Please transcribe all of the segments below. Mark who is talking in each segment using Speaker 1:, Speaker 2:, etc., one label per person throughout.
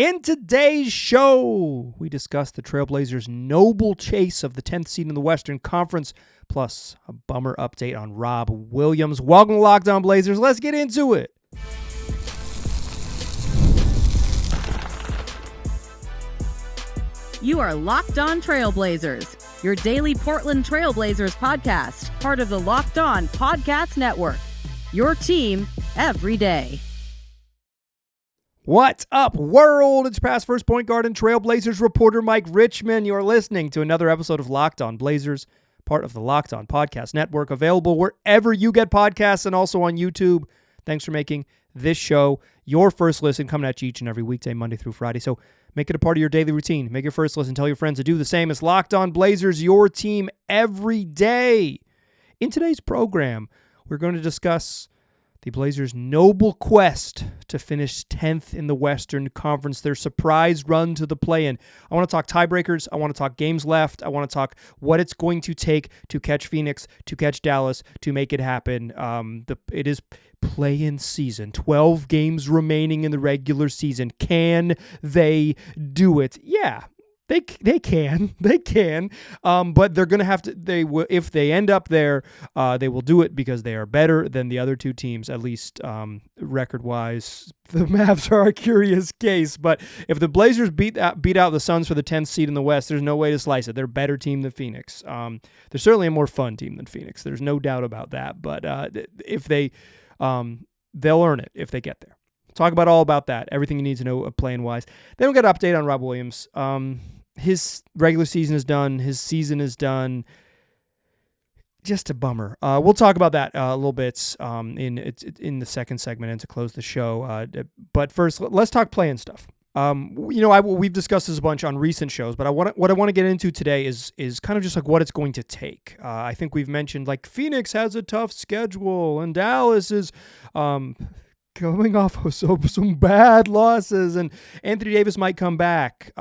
Speaker 1: In today's show, we discuss the Trailblazers' noble chase of the 10th seed in the Western Conference, plus a bummer update on Rob Williams. Welcome to Locked On Blazers. Let's get into it.
Speaker 2: You are Locked On Trailblazers, your daily Portland Trailblazers podcast, part of the Locked On Podcast Network. Your team every day.
Speaker 1: What's up, world? It's past first point guard and Trailblazers reporter Mike Richman. You're listening to another episode of Locked On Blazers, part of the Locked On Podcast Network, available wherever you get podcasts and also on YouTube. Thanks for making this show your first listen, coming at you each and every weekday, Monday through Friday. So make it a part of your daily routine. Make your first listen. Tell your friends to do the same. It's Locked On Blazers, your team every day. In today's program, we're going to discuss the Blazers' noble quest to finish 10th in the Western Conference, their surprise run to the play-in. I want to talk tiebreakers. I want to talk games left. I want to talk what it's going to take to catch Phoenix, to catch Dallas, to make it happen. It is play-in season. 12 games remaining in the regular season. Can they do it? Yeah. They can, but they're going to have to, if they end up there, they will do it because they are better than the other two teams, at least record-wise. The Mavs are a curious case, but if the Blazers beat out the Suns for the 10th seed in the West, there's no way to slice it. They're a better team than Phoenix. They're certainly a more fun team than Phoenix. There's no doubt about that, but if they, they'll earn it if they get there. Talk about all about that, everything you need to know playing-wise. Then we'll get an update on Rob Williams. His regular season is done. His season is done. Just a bummer. We'll talk about that a little bit in the second segment and to close the show. But first, let's talk play-in stuff. We've discussed this a bunch on recent shows, but what I want to get into today is kind of just like what it's going to take. I think we've mentioned like Phoenix has a tough schedule and Dallas is coming off of some bad losses, and Anthony Davis might come back.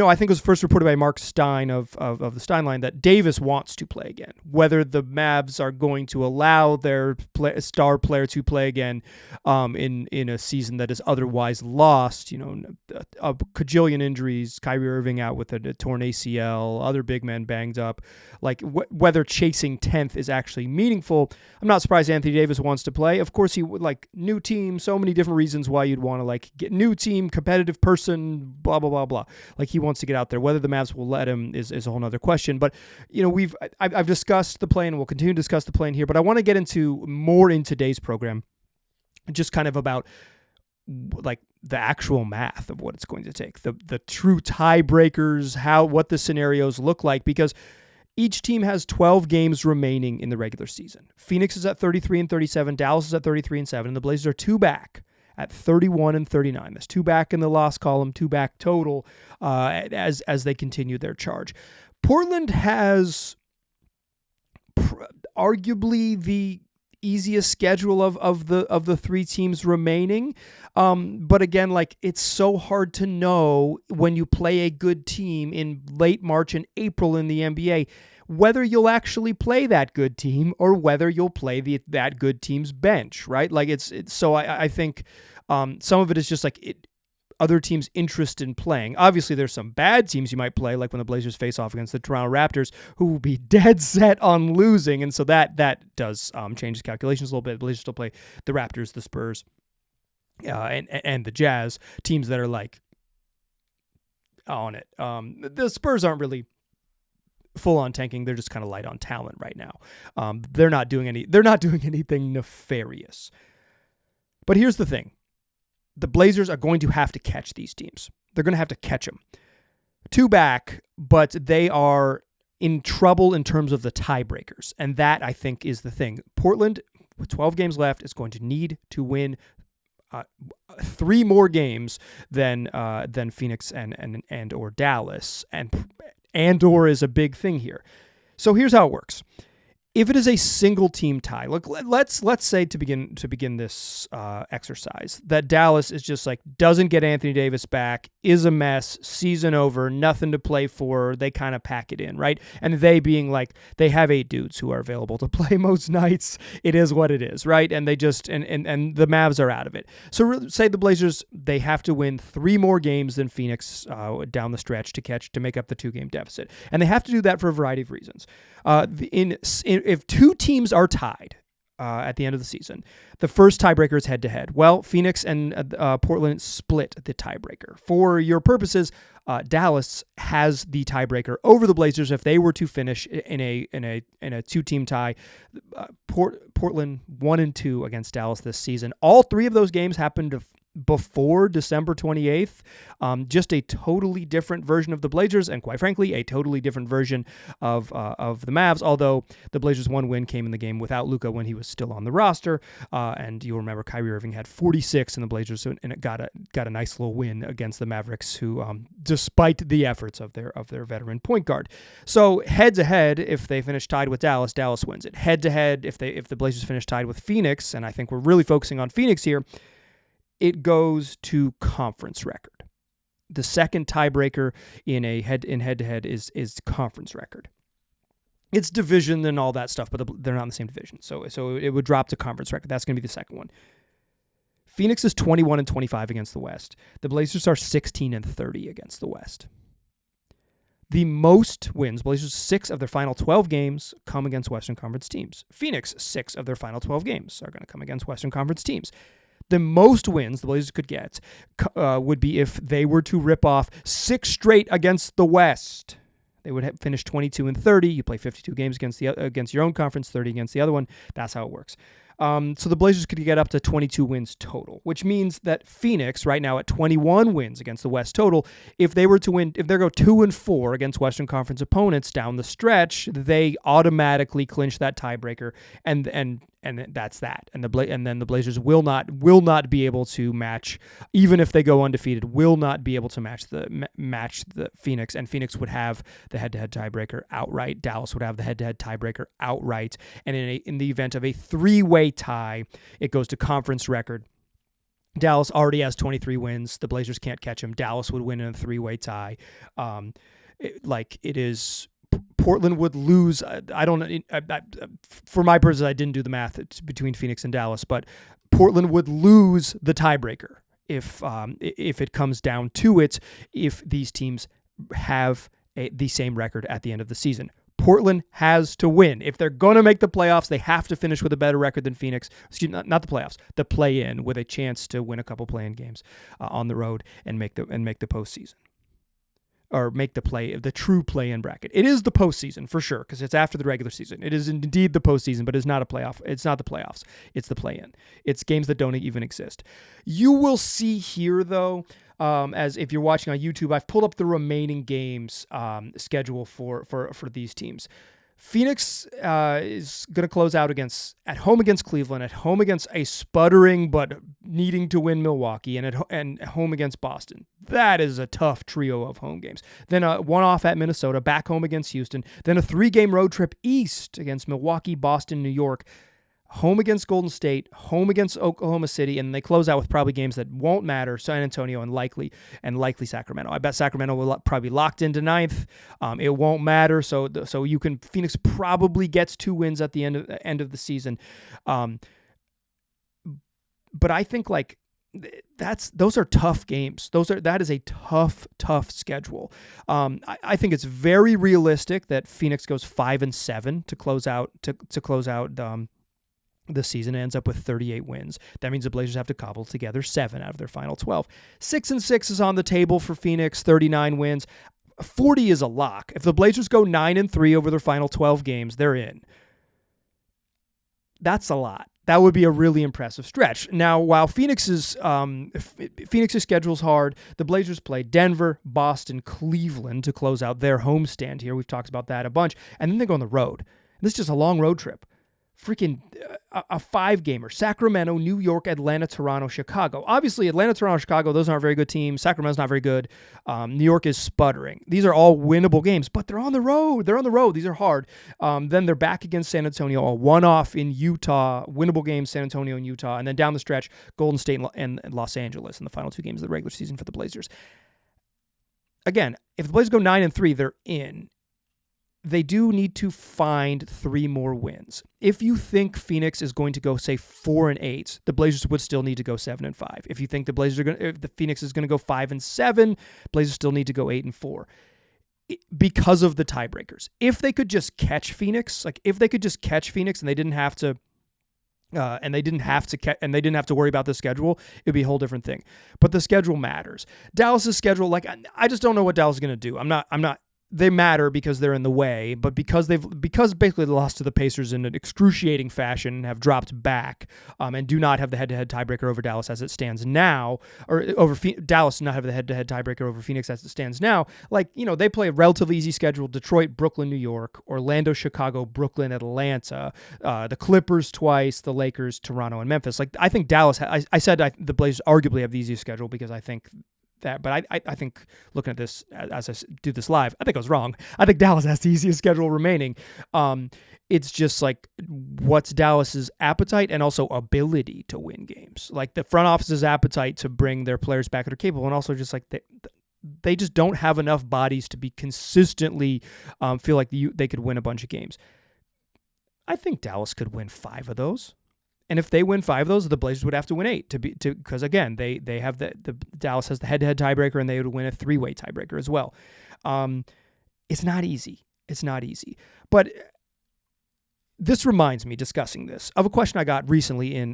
Speaker 1: I think it was first reported by Mark Stein of the Stein line that Davis wants to play again. Whether the Mavs are going to allow their star player to play again in a season that is otherwise lost, a cajillion injuries, Kyrie Irving out with a torn ACL, other big men banged up, like whether chasing 10th is actually meaningful. I'm not surprised Anthony Davis wants to play. Of course, he would like new team, so many different reasons why you'd want to like get new team, competitive person, blah, blah, blah, blah. Like he wants to get out there. Whether the Mavs will let him is a whole nother question. But, I've discussed the play and we'll continue to discuss the play here, but I want to get into more in today's program, just kind of about like the actual math of what it's going to take, the true tiebreakers, what the scenarios look like, because each team has 12 games remaining in the regular season. Phoenix is at 33-37, Dallas is at 33-7, and the Blazers are two back at 31-39. That's two back in the loss column, two back total as they continue their charge. Portland has arguably the easiest schedule of the three teams remaining. But again, like it's so hard to know when you play a good team in late March and April in the NBA, whether you'll actually play that good team or whether you'll play that good team's bench, right? Like it's so I think some of it is just like other teams' interest in playing. Obviously, there's some bad teams you might play, like when the Blazers face off against the Toronto Raptors, who will be dead set on losing, and so that does change the calculations a little bit. The Blazers still play the Raptors, the Spurs, and the Jazz, teams that are like on it. The Spurs aren't really full on tanking; they're just kind of light on talent right now. They're not doing anything nefarious. But here's the thing. The Blazers are going to have to catch these teams. They're going to have to catch them. Two back, but they are in trouble in terms of the tiebreakers. And that, I think, is the thing. Portland, with 12 games left, is going to need to win 3 more games than Phoenix and or Dallas. And or is a big thing here. So here's how it works. If it is a single team tie, look, let's say to begin this exercise that Dallas is just like doesn't get Anthony Davis back, is a mess, season over, nothing to play for. They kind of pack it in, right? And they being like they have 8 dudes who are available to play most nights. It is what it is, right? And they just and the Mavs are out of it. So say the Blazers, they have to win 3 more games than Phoenix down the stretch to make up the 2-game deficit, and they have to do that for a variety of reasons. If 2 teams are tied at the end of the season, the first tiebreaker is head-to-head. Well, Phoenix and Portland split the tiebreaker. For your purposes, Dallas has the tiebreaker over the Blazers if they were to finish in a 2-team tie. Portland 1-2 against Dallas this season. All 3 of those games happened before December 28th. Just a totally different version of the Blazers, and quite frankly, a totally different version of the Mavs, although the Blazers' 1 win came in the game without Luka when he was still on the roster, and you'll remember Kyrie Irving had 46 in the Blazers, and it got a nice little win against the Mavericks, who, despite the efforts of their veteran point guard. So head-to-head, if they finish tied with Dallas, Dallas wins it. Head-to-head, if the Blazers finish tied with Phoenix, and I think we're really focusing on Phoenix here, it goes to conference record. The second tiebreaker in head-to-head is conference record. It's division and all that stuff, but they're not in the same division. So it would drop to conference record. That's going to be the second one. Phoenix is 21-25 against the West. The Blazers are 16-30 against the West. The most wins, Blazers 6 of their final 12 games come against Western Conference teams. Phoenix, 6 of their final 12 games are going to come against Western Conference teams. The most wins the Blazers could get would be if they were to rip off 6 straight against the West. They would finish 22-30. You play 52 games against your own conference, 30 against the other one. That's how it works. So the Blazers could get up to 22 wins total, which means that Phoenix, right now at 21 wins against the West total, if they go 2-4 against Western Conference opponents down the stretch, they automatically clinch that tiebreaker, and that's that. And then the Blazers will not be able to match, even if they go undefeated, will not be able to match the Phoenix, and Phoenix would have the head-to-head tiebreaker outright. Dallas would have the head-to-head tiebreaker outright, and in the event of a 3-way tie, it goes to conference record. Dallas already has 23 wins. The Blazers can't catch them. Dallas would win in a 3-way tie. Portland would lose. I don't know. For my purposes, I didn't do the math between Phoenix and Dallas, but Portland would lose the tiebreaker if it comes down to it, if these teams have the same record at the end of the season. Portland has to win. If they're going to make the playoffs, they have to finish with a better record than Phoenix. Excuse me, not the playoffs, the play-in, with a chance to win a couple play-in games on the road and make the postseason, or make the true play-in bracket. It is the postseason for sure, because it's after the regular season. It is indeed the postseason, but it's not a playoff. It's not the playoffs. It's the play-in. It's games that don't even exist. You will see here, though, as if you're watching on YouTube, I've pulled up the remaining games schedule for these teams. Phoenix is going to close out at home against Cleveland, at home against a sputtering but needing to win Milwaukee, and at home against Boston. That is a tough trio of home games. Then a one-off at Minnesota, back home against Houston. Then a 3-game road trip east against Milwaukee, Boston, New York. Home against Golden State, home against Oklahoma City, and they close out with probably games that won't matter, San Antonio and likely Sacramento. I bet Sacramento will probably be locked into 9th. It won't matter, so Phoenix probably gets 2 wins at the end of the season. But I think those are tough games. That is a tough schedule. I think it's very realistic that Phoenix goes 5-7 to close out the season, ends up with 38 wins. That means the Blazers have to cobble together 7 out of their final 12. 6-6 is on the table for Phoenix, 39 wins. 40 is a lock. If the Blazers go 9-3 over their final 12 games, they're in. That's a lot. That would be a really impressive stretch. Now, while Phoenix's schedule is hard, the Blazers play Denver, Boston, Cleveland to close out their homestand here. We've talked about that a bunch. And then they go on the road. This is just a long road trip. freaking a 5-gamer. Sacramento, New York, Atlanta, Toronto, Chicago. Obviously, Atlanta, Toronto, Chicago, those aren't very good teams. Sacramento's not very good. New York is sputtering. These are all winnable games, but they're on the road. These are hard. Then they're back against San Antonio, a one-off in Utah, winnable games, San Antonio and Utah, and then down the stretch, Golden State and Los Angeles in the final 2 games of the regular season for the Blazers. Again, if the Blazers go 9-3, they're in. They do need to find 3 more wins. If you think Phoenix is going to go, say, 4-8, the Blazers would still need to go 7-5. If you think if the Phoenix is going to go 5-7, Blazers still need to go 8-4 because of the tiebreakers. If they could just catch Phoenix, and they didn't have to. And they didn't have to worry about the schedule, it'd be a whole different thing. But the schedule matters. Dallas's schedule, I just don't know what Dallas is going to do. I'm not. They matter because they're in the way, but because basically they lost to the Pacers in an excruciating fashion and have dropped back, and do not have the head-to-head tiebreaker over Dallas as it stands now, or over Dallas not have the head-to-head tiebreaker over Phoenix as it stands now. They play a relatively easy schedule: Detroit, Brooklyn, New York, Orlando, Chicago, Brooklyn, Atlanta, the Clippers twice, the Lakers, Toronto, and Memphis. I think Dallas. I said the Blazers arguably have the easiest schedule because I think that, but I think looking at this as I do this live, I think I was wrong. I think Dallas has the easiest schedule remaining. It's just what's Dallas's appetite and also ability to win games. The front office's appetite to bring their players back that are capable, and also just they just don't have enough bodies to be consistently feel like they could win a bunch of games. I think Dallas could win 5 of those. And if they win 5 of those, the Blazers would have to win 8 because again, they have the Dallas has the head-to-head tiebreaker, and they would win a 3-way tiebreaker as well. It's not easy. But this reminds me, discussing this, of a question I got recently in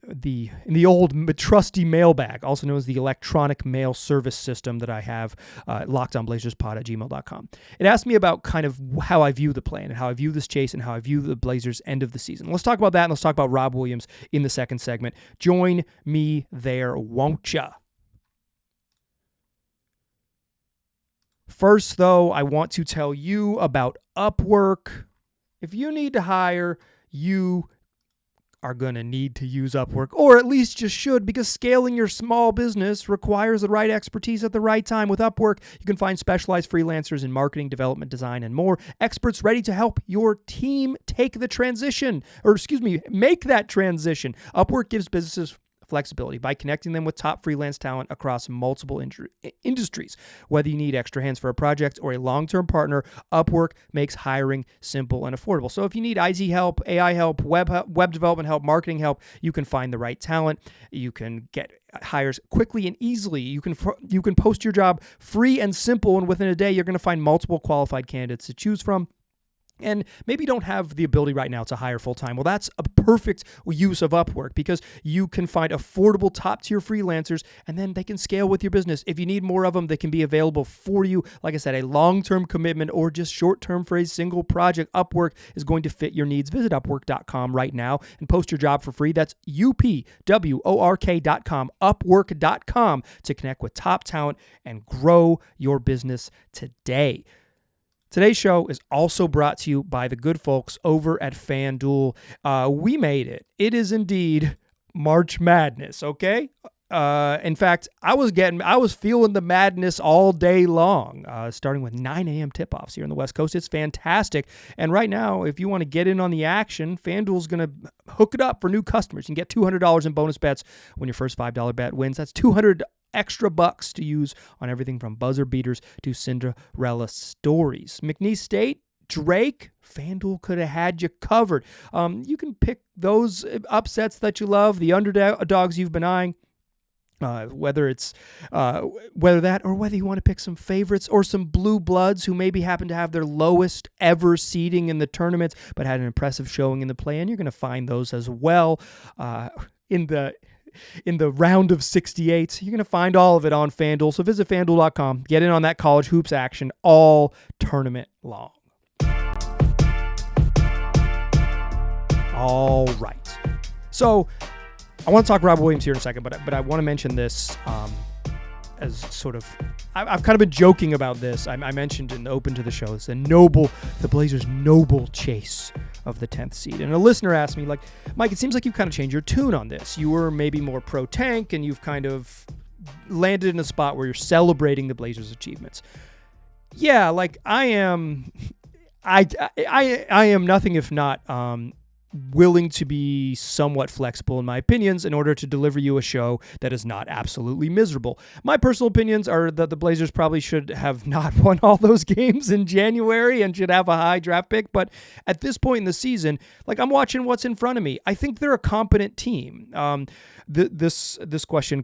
Speaker 1: the old trusty mailbag, also known as the electronic mail service system that I have, lockedonblazerspod@gmail.com. It asked me about kind of how I view the plan and how I view this chase and how I view the Blazers' end of the season. Let's talk about that, and let's talk about Rob Williams in the second segment. Join me there, won't ya? First, though, I want to tell you about Upwork. If you need to hire, you are going to need to use Upwork, or at least just should, because scaling your small business requires the right expertise at the right time. With Upwork, you can find specialized freelancers in marketing, development, design, and more. Experts ready to help your team make that transition. Upwork gives businesses flexibility by connecting them with top freelance talent across multiple industries. Whether you need extra hands for a project or a long-term partner, Upwork makes hiring simple and affordable. So if you need IT help, AI help, web development help, marketing help, you can find the right talent. You can get hires quickly and easily. You can post your job free and simple, and within a day, you're going to find multiple qualified candidates to choose from. And maybe you don't have the ability right now to hire full-time. Well, that's a perfect use of Upwork because you can find affordable top-tier freelancers, and then they can scale with your business. If you need more of them, they can be available for you. Like I said, a long-term commitment or just short-term for a single project. Upwork is going to fit your needs. Visit Upwork.com right now and post your job for free. That's UPWORK.com, Upwork.com, to connect with top talent and grow your business today. Today's show is also brought to you by the good folks over at FanDuel. We made it. It is indeed March Madness, okay? In fact, I was feeling the madness all day long, starting with 9 a.m. tip-offs here on the West Coast. It's fantastic. And right now, if you want to get in on the action, FanDuel's going to hook it up for new customers. You can get $200 in bonus bets when your first $5 bet wins. That's $200 extra bucks to use on everything from buzzer beaters to Cinderella stories. McNeese State, Drake, FanDuel could have had you covered. You can pick those upsets that you love, the underdogs you've been eyeing. Whether that or whether you want to pick some favorites or some blue bloods who maybe happen to have their lowest ever seeding in the tournament but had an impressive showing in the play-in, you're going to find those as well in the round of 68. You're going to find all of it on FanDuel. So visit FanDuel.com. Get in on that college hoops action all tournament long. All right. So I want to talk Rob Williams here in a second, but I want to mention this as sort of, I've kind of been joking about this. I mentioned in the open to the show, it's the Blazers' noble chase of the 10th seed. And a listener asked me, like, Mike, it seems like you've kind of changed your tune on this. You were maybe more pro-tank, and you've kind of landed in a spot where you're celebrating the Blazers' achievements. Yeah, like I am nothing if not willing to be somewhat flexible in my opinions in order to deliver you a show that is not absolutely miserable. My personal opinions are that the Blazers probably should have not won all those games in January and should have a high draft pick. But at this point in the season, like, I'm watching what's in front of me. I think they're a competent team. This question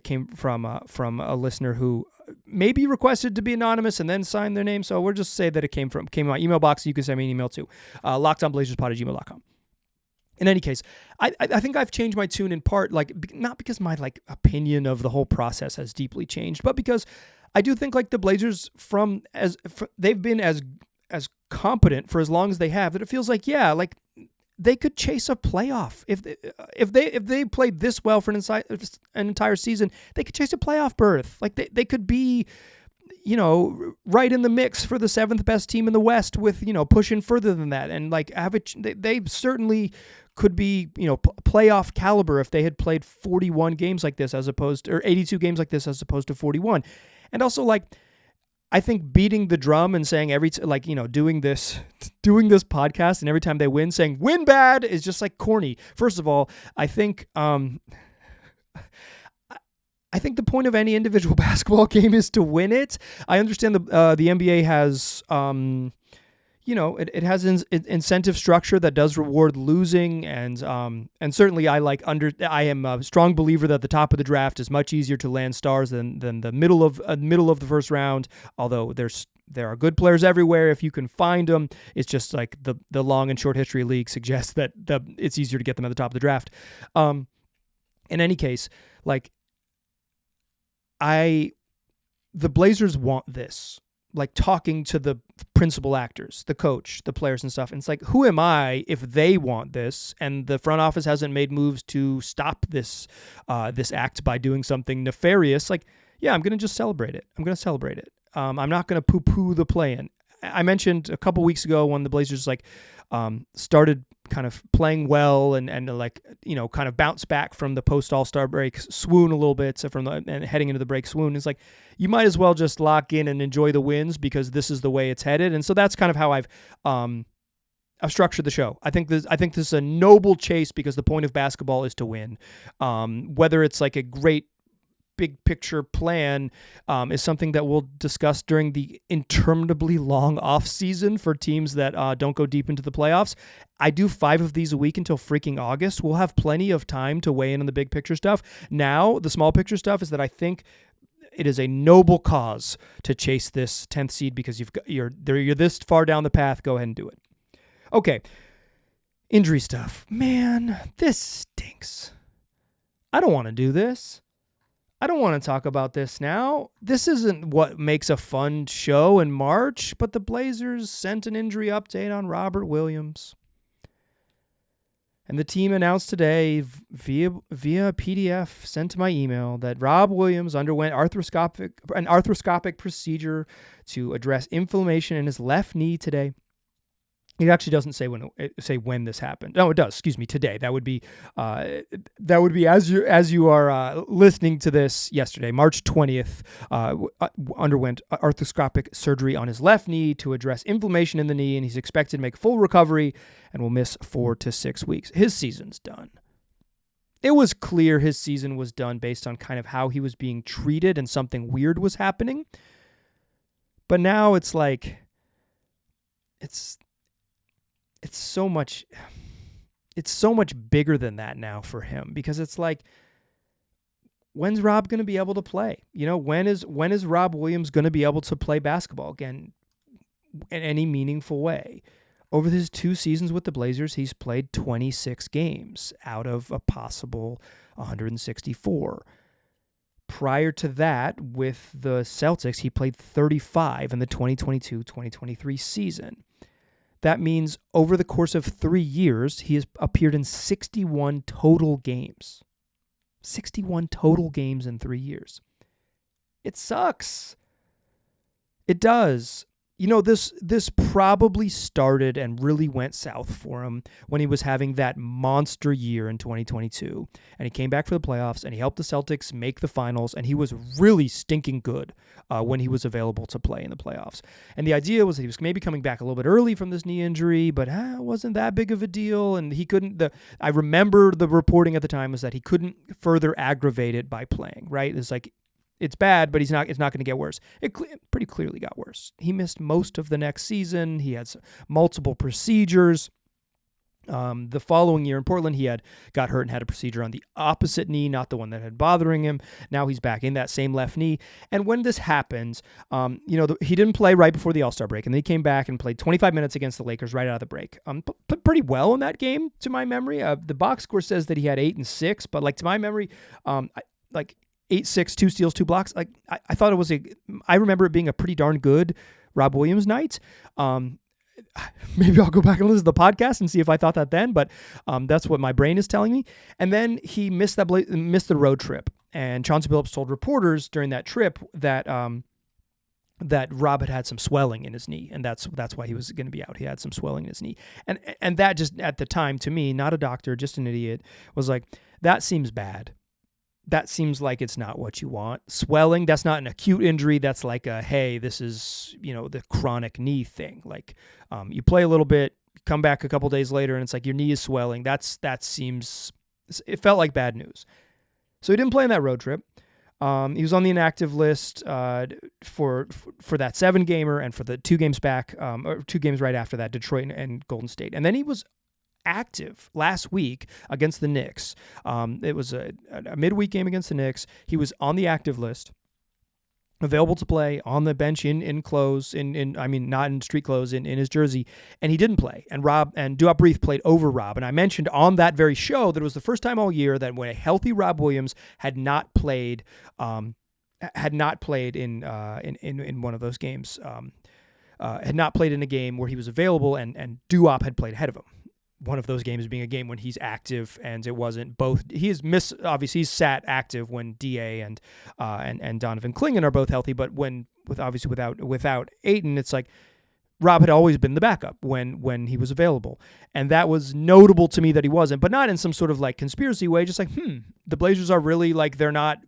Speaker 1: came from a listener who maybe requested to be anonymous and then signed their name. So we'll just say that it came in my email box. You can send me an email too. LockedOnBlazersPod@gmail.com. In any case, I think I've changed my tune in part, like, not because my opinion of the whole process has deeply changed, but because I do think like the Blazers they've been as competent for as long as they have, that it feels like, yeah, like they could chase a playoff if they played this well for an entire season. They could chase a playoff berth. Like they could be, right in the mix for the 7th best team in the West with, pushing further than that. And like they certainly could be, playoff caliber if they had played 41 games like this or 82 games like this as opposed to 41. And also, like, I think beating the drum and saying doing this podcast and every time they win saying win bad is just like corny. First of all, I think the point of any individual basketball game is to win it. I understand the NBA has, it has an incentive structure that does reward losing, and certainly I am a strong believer that the top of the draft is much easier to land stars than the middle of the first round. Although there are good players everywhere if you can find them. It's just like the long and short history league suggests that it's easier to get them at the top of the draft. In any case, like, the Blazers want this, like talking to the principal actors, the coach, the players and stuff. And it's like, who am I if they want this and the front office hasn't made moves to stop this act by doing something nefarious? Like, yeah, I'm going to just celebrate it. I'm going to celebrate it. I'm not going to poo-poo the play-in. I mentioned a couple weeks ago when the Blazers started kind of playing well and kind of bounce back from the post All-Star break swoon a little bit, and heading into the break swoon. It's like, you might as well just lock in and enjoy the wins because this is the way it's headed. And so that's kind of how I've structured the show. I think this is a noble chase because the point of basketball is to win. Whether it's like a great big picture plan is something that we'll discuss during the interminably long off season for teams that don't go deep into the playoffs. I do 5 of these a week until freaking August. We'll have plenty of time to weigh in on the big picture stuff. Now, the small picture stuff is that I think it is a noble cause to chase this 10th seed because you're this far down the path. Go ahead and do it. Okay. Injury stuff. Man, this stinks. I don't want to do this. I don't want to talk about this now. This isn't what makes a fun show in March, but the Blazers sent an injury update on Robert Williams. And the team announced today via PDF sent to my email that Rob Williams underwent an arthroscopic procedure to address inflammation in his left knee today. It actually doesn't say when this happened. No, it does. Excuse me. Today. That would be as you are listening to this yesterday, March 20th. Underwent arthroscopic surgery on his left knee to address inflammation in the knee, and he's expected to make full recovery and will miss 4 to 6 weeks. His season's done. It was clear his season was done based on kind of how he was being treated and something weird was happening. But now it's like it's so much bigger than that now for him, because it's like, when's Rob going to be able to play? When is Rob Williams going to be able to play basketball again in any meaningful way? Over his 2 seasons with the Blazers, he's played 26 games out of a possible 164. Prior to that, with the Celtics, he played 35 in the 2022-2023 season. That means over the course of 3 years, he has appeared in 61 total games. 61 total games in 3 years. It sucks. It does. You know, this probably started and really went south for him when he was having that monster year in 2022. And he came back for the playoffs, and he helped the Celtics make the finals, and he was really stinking good when he was available to play in the playoffs. And the idea was that he was maybe coming back a little bit early from this knee injury, but it wasn't that big of a deal. And he couldn't, I remember the reporting at the time was that he couldn't further aggravate it by playing, right? It's like, it's bad, but it's not going to get worse. It pretty clearly got worse. He missed most of the next season. He had multiple procedures. The following year in Portland, he got hurt and had a procedure on the opposite knee, not the one that had bothering him. Now he's back in that same left knee. And when this happens, he didn't play right before the All-Star break, and then he came back and played 25 minutes against the Lakers right out of the break. Put pretty well in that game, to my memory. The box score says that he had 8 and 6, but to my memory, 8-6, 2 steals, 2 blocks. I thought I remember it being a pretty darn good Rob Williams night. Maybe I'll go back and listen to the podcast and see if I thought that then, but that's what my brain is telling me. And then he missed the road trip. And Chauncey Billups told reporters during that trip that Rob had some swelling in his knee, and that's why he was going to be out. He had some swelling in his knee. And that just, at the time, to me, not a doctor, just an idiot, was like, that seems bad. That seems like it's not what you want. Swelling, that's not an acute injury. That's like hey, this is, the chronic knee thing. You play a little bit, come back a couple days later, and it's like your knee is swelling. It felt like bad news. So he didn't play on that road trip. He was on the inactive list for that 7-gamer and for the 2 games back, or 2 games right after that, Detroit and Golden State. And then he was active last week against the Knicks. It was a midweek game against the Knicks. He was on the active list, available to play on the bench in clothes, not in street clothes, in his jersey, and he didn't play. And Duop Reith played over Rob. And I mentioned on that very show that it was the first time all year that when a healthy Rob Williams had not played in one of those games, had not played in a game where he was available, and Duop had played ahead of him. One of those games being a game when he's active, and it wasn't both. Obviously he's sat active when DA and Donovan Clingan are both healthy, but without Ayton, it's like Rob had always been the backup when he was available, and that was notable to me that he wasn't, but not in some sort of conspiracy way. Just the Blazers are really they're not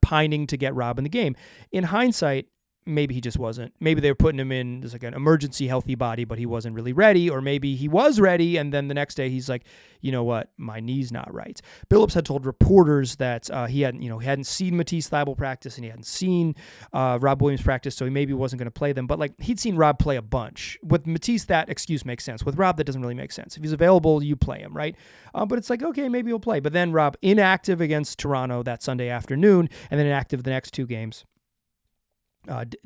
Speaker 1: pining to get Rob in the game. In hindsight, maybe he just wasn't. Maybe they were putting him in as an emergency healthy body, but he wasn't really ready. Or maybe he was ready, and then the next day he's like, you know what, my knee's not right. Billups had told reporters that he hadn't seen Matisse Thybulle practice, and he hadn't seen Rob Williams practice, so he maybe wasn't going to play them. But he'd seen Rob play a bunch. With Matisse, that excuse makes sense. With Rob, that doesn't really make sense. If he's available, you play him, right? But it's okay, maybe he'll play. But then Rob inactive against Toronto that Sunday afternoon, and then inactive the next 2 games.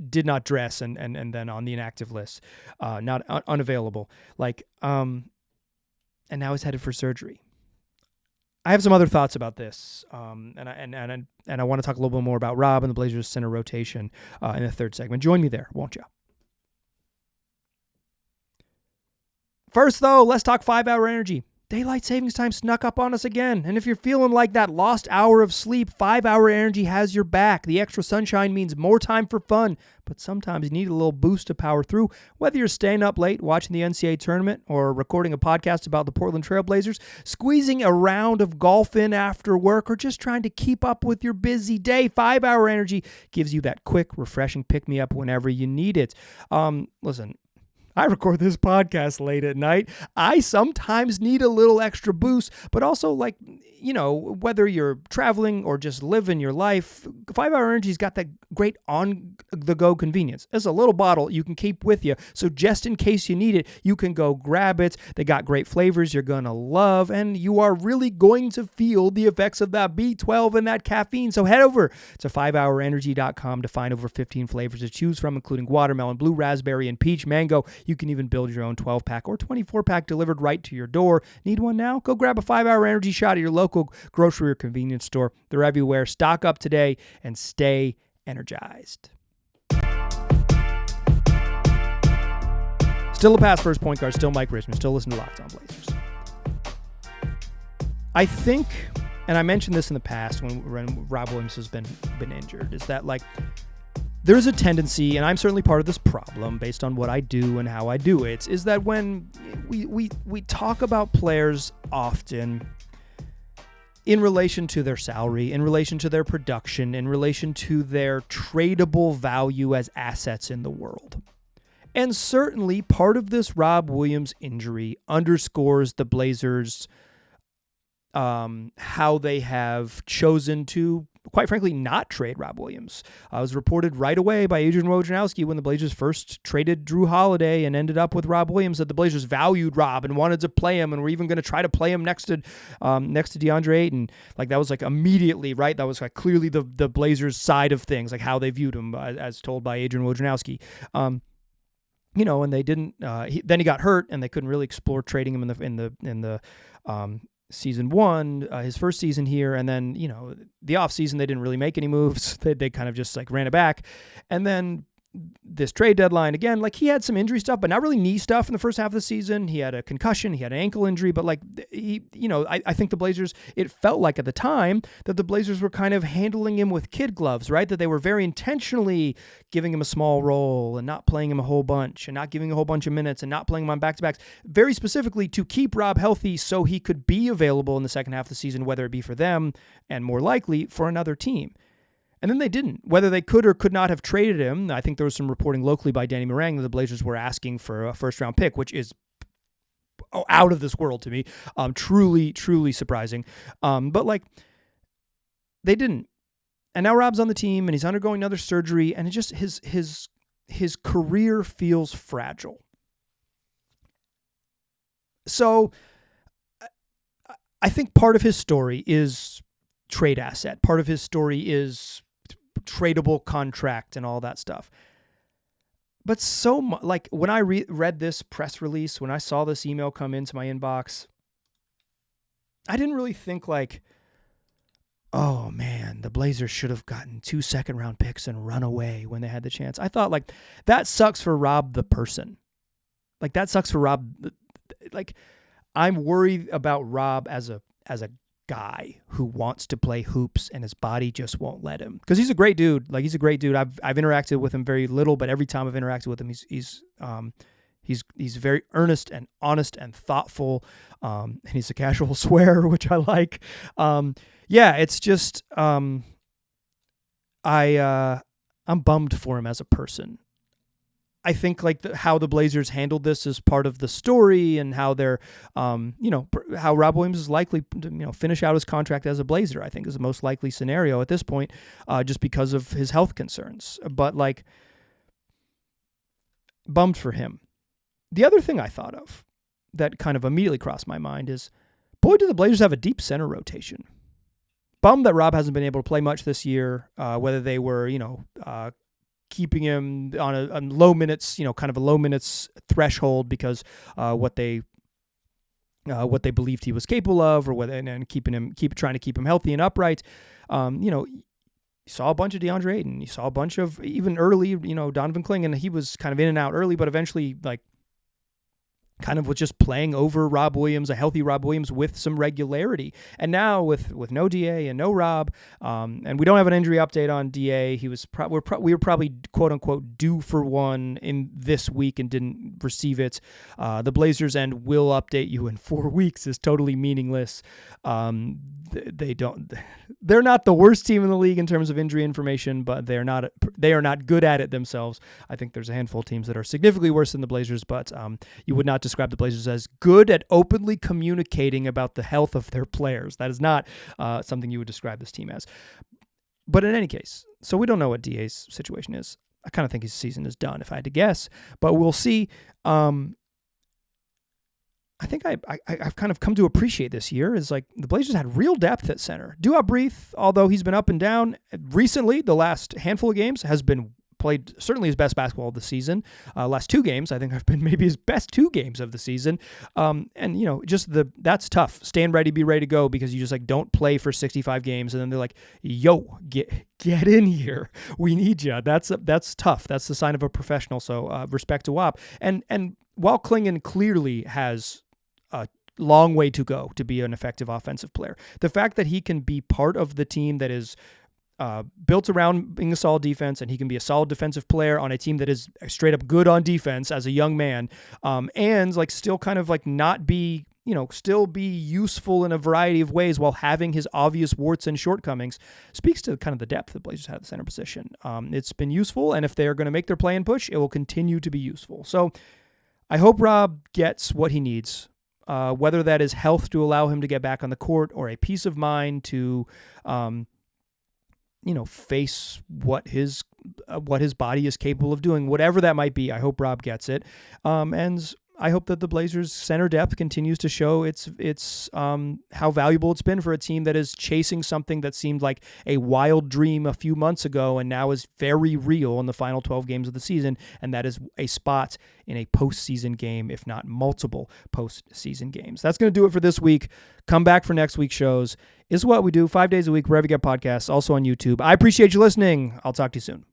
Speaker 1: Did not dress and then on the inactive list, not unavailable. And now he's headed for surgery. I have some other thoughts about this, and I want to talk a little bit more about Rob and the Blazers center rotation in the 3rd segment. Join me there, won't you? First, though, let's talk 5-hour energy. Daylight savings time snuck up on us again, and if you're feeling like that lost hour of sleep, 5-hour energy has your back. The extra sunshine means more time for fun, but sometimes you need a little boost to power through. Whether you're staying up late watching the NCAA tournament or recording a podcast about the Portland Trail Blazers, squeezing a round of golf in after work, or just trying to keep up with your busy day, 5-hour energy gives you that quick, refreshing pick-me-up whenever you need it. Listen, I record this podcast late at night. I sometimes need a little extra boost, but also whether you're traveling or just living your life, 5-hour energy's got that great on-the-go convenience. It's a little bottle you can keep with you, so just in case you need it, you can go grab it. They got great flavors you're going to love, and you are really going to feel the effects of that B12 and that caffeine. So head over to 5hourenergy.com to find over 15 flavors to choose from, including watermelon, blue raspberry, and peach mango. You can even build your own 12-pack or 24-pack delivered right to your door. Need one now? Go grab a 5-hour energy shot at your local grocery or convenience store. They're everywhere. Stock up today and stay energized. Still a pass first point guard, still Mike Richmond, still listen to Locked On Blazers. I think and I mentioned this in the past when Rob Williams has been injured, is that like there's a tendency, and I'm certainly part of this problem based on what I do and how I do it, is that when we talk about players often in relation to their salary, in relation to their production, in relation to their tradable value as assets in the world. And certainly part of this Rob Williams injury underscores the Blazers' how they have chosen to, quite frankly, not trade Rob Williams. It was reported right away by Adrian Wojnarowski when the Blazers first traded Drew Holiday and ended up with Rob Williams that the Blazers valued Rob and wanted to play him and were even going to try to play him next to DeAndre Ayton. Like that was like immediately, right? That was like clearly the Blazers side of things, like how they viewed him as told by Adrian Wojnarowski. And they didn't. Then he got hurt, and they couldn't really explore trading him in the season one, his first season here, and then the off season they didn't really make any moves. They kind of just like ran it back, and then this trade deadline again, like he had some injury stuff, but not really knee stuff in the first half of the season. He had a concussion, he had an ankle injury, but like I think the Blazers, it felt like at the time that the Blazers were kind of handling him with kid gloves, right? That they were very intentionally giving him a small role and not playing him a whole bunch and not giving a whole bunch of minutes and not playing him on back-to-backs, very specifically to keep Rob healthy so he could be available in the second half of the season, whether it be for them and more likely for another team. And then they didn't. Whether they could or could not have traded him, I think there was some reporting locally by Danny Morang that the Blazers were asking for a first-round pick, which is out of this world to me. Truly, truly surprising. But like, they didn't. And now Rob's on the team, and he's undergoing another surgery, and it just his career feels fragile. So I think part of his story is trade asset. Part of his story is tradable contract and all that stuff. But so much, like when I read this press release, when I saw this email come into my inbox, I didn't really think like, oh man, the Blazers should have gotten 2 second-round picks and run away when they had the chance. I thought like, that sucks for Rob the person. Like that sucks for Rob. Like I'm worried about Rob as a guy who wants to play hoops and his body just won't let him, because he's a great dude. Like he's a great dude. I've interacted with him very little, but every time I've interacted with him, he's very earnest and honest and thoughtful. And he's a casual swearer, which I like. It's just I'm bummed for him as a person. I think like how the Blazers handled this is part of the story, and how they're, how Rob Williams is likely to, finish out his contract as a Blazer, I think is the most likely scenario at this point, just because of his health concerns. But like, bummed for him. The other thing I thought of that kind of immediately crossed my mind is, boy, do the Blazers have a deep center rotation. Bummed that Rob hasn't been able to play much this year, whether they were, keeping him on a low minutes, kind of a low minutes threshold because what they believed he was capable of, or whether and trying to keep him healthy and upright. You saw a bunch of DeAndre Ayton, you saw a bunch of even early, Donovan Kling, and he was kind of in and out early, but eventually like kind of was just playing over Rob Williams, a healthy Rob Williams with some regularity. And now with no DA and no Rob, and we don't have an injury update on DA. He was we were probably quote unquote due for one in this week and didn't receive it. The Blazers and will update you in 4 weeks is totally meaningless. They're not the worst team in the league in terms of injury information, but they are not good at it themselves. I think there's a handful of teams that are significantly worse than the Blazers, but you would not describe the Blazers as good at openly communicating about the health of their players. That is not something you would describe this team as. But in any case, so we don't know what DA's situation is. I kind of think his season is done, if I had to guess, but we'll see. I think I've kind of come to appreciate this year is like the Blazers had real depth at center. Duop Breath, although he's been up and down recently, the last handful of games has been played certainly his best basketball of the season. Last 2 games, I think, have been maybe his best 2 games of the season. And that's tough. Stand ready, be ready to go, because you just like don't play for 65 games, and then they're like, "Yo, get in here. We need you." That's tough. That's the sign of a professional. So respect to WAP. And while Klingon clearly has long way to go to be an effective offensive player. The fact that he can be part of the team that is built around being a solid defense, and he can be a solid defensive player on a team that is straight up good on defense as a young man, and like still kind of like not be, still be useful in a variety of ways while having his obvious warts and shortcomings, speaks to kind of the depth the Blazers have at the center position. It's been useful, and if they're going to make their play and push, it will continue to be useful. So I hope Rob gets what he needs, whether that is health to allow him to get back on the court or a peace of mind to face what his body is capable of doing, whatever that might be. I hope Rob gets it. And I hope that the Blazers center depth continues to show its how valuable it's been for a team that is chasing something that seemed like a wild dream a few months ago and now is very real in the final 12 games of the season, and that is a spot in a postseason game, if not multiple postseason games. That's going to do it for this week. Come back for next week's shows. Is what we do 5 days a week, wherever you get podcasts, also on YouTube. I appreciate you listening. I'll talk to you soon.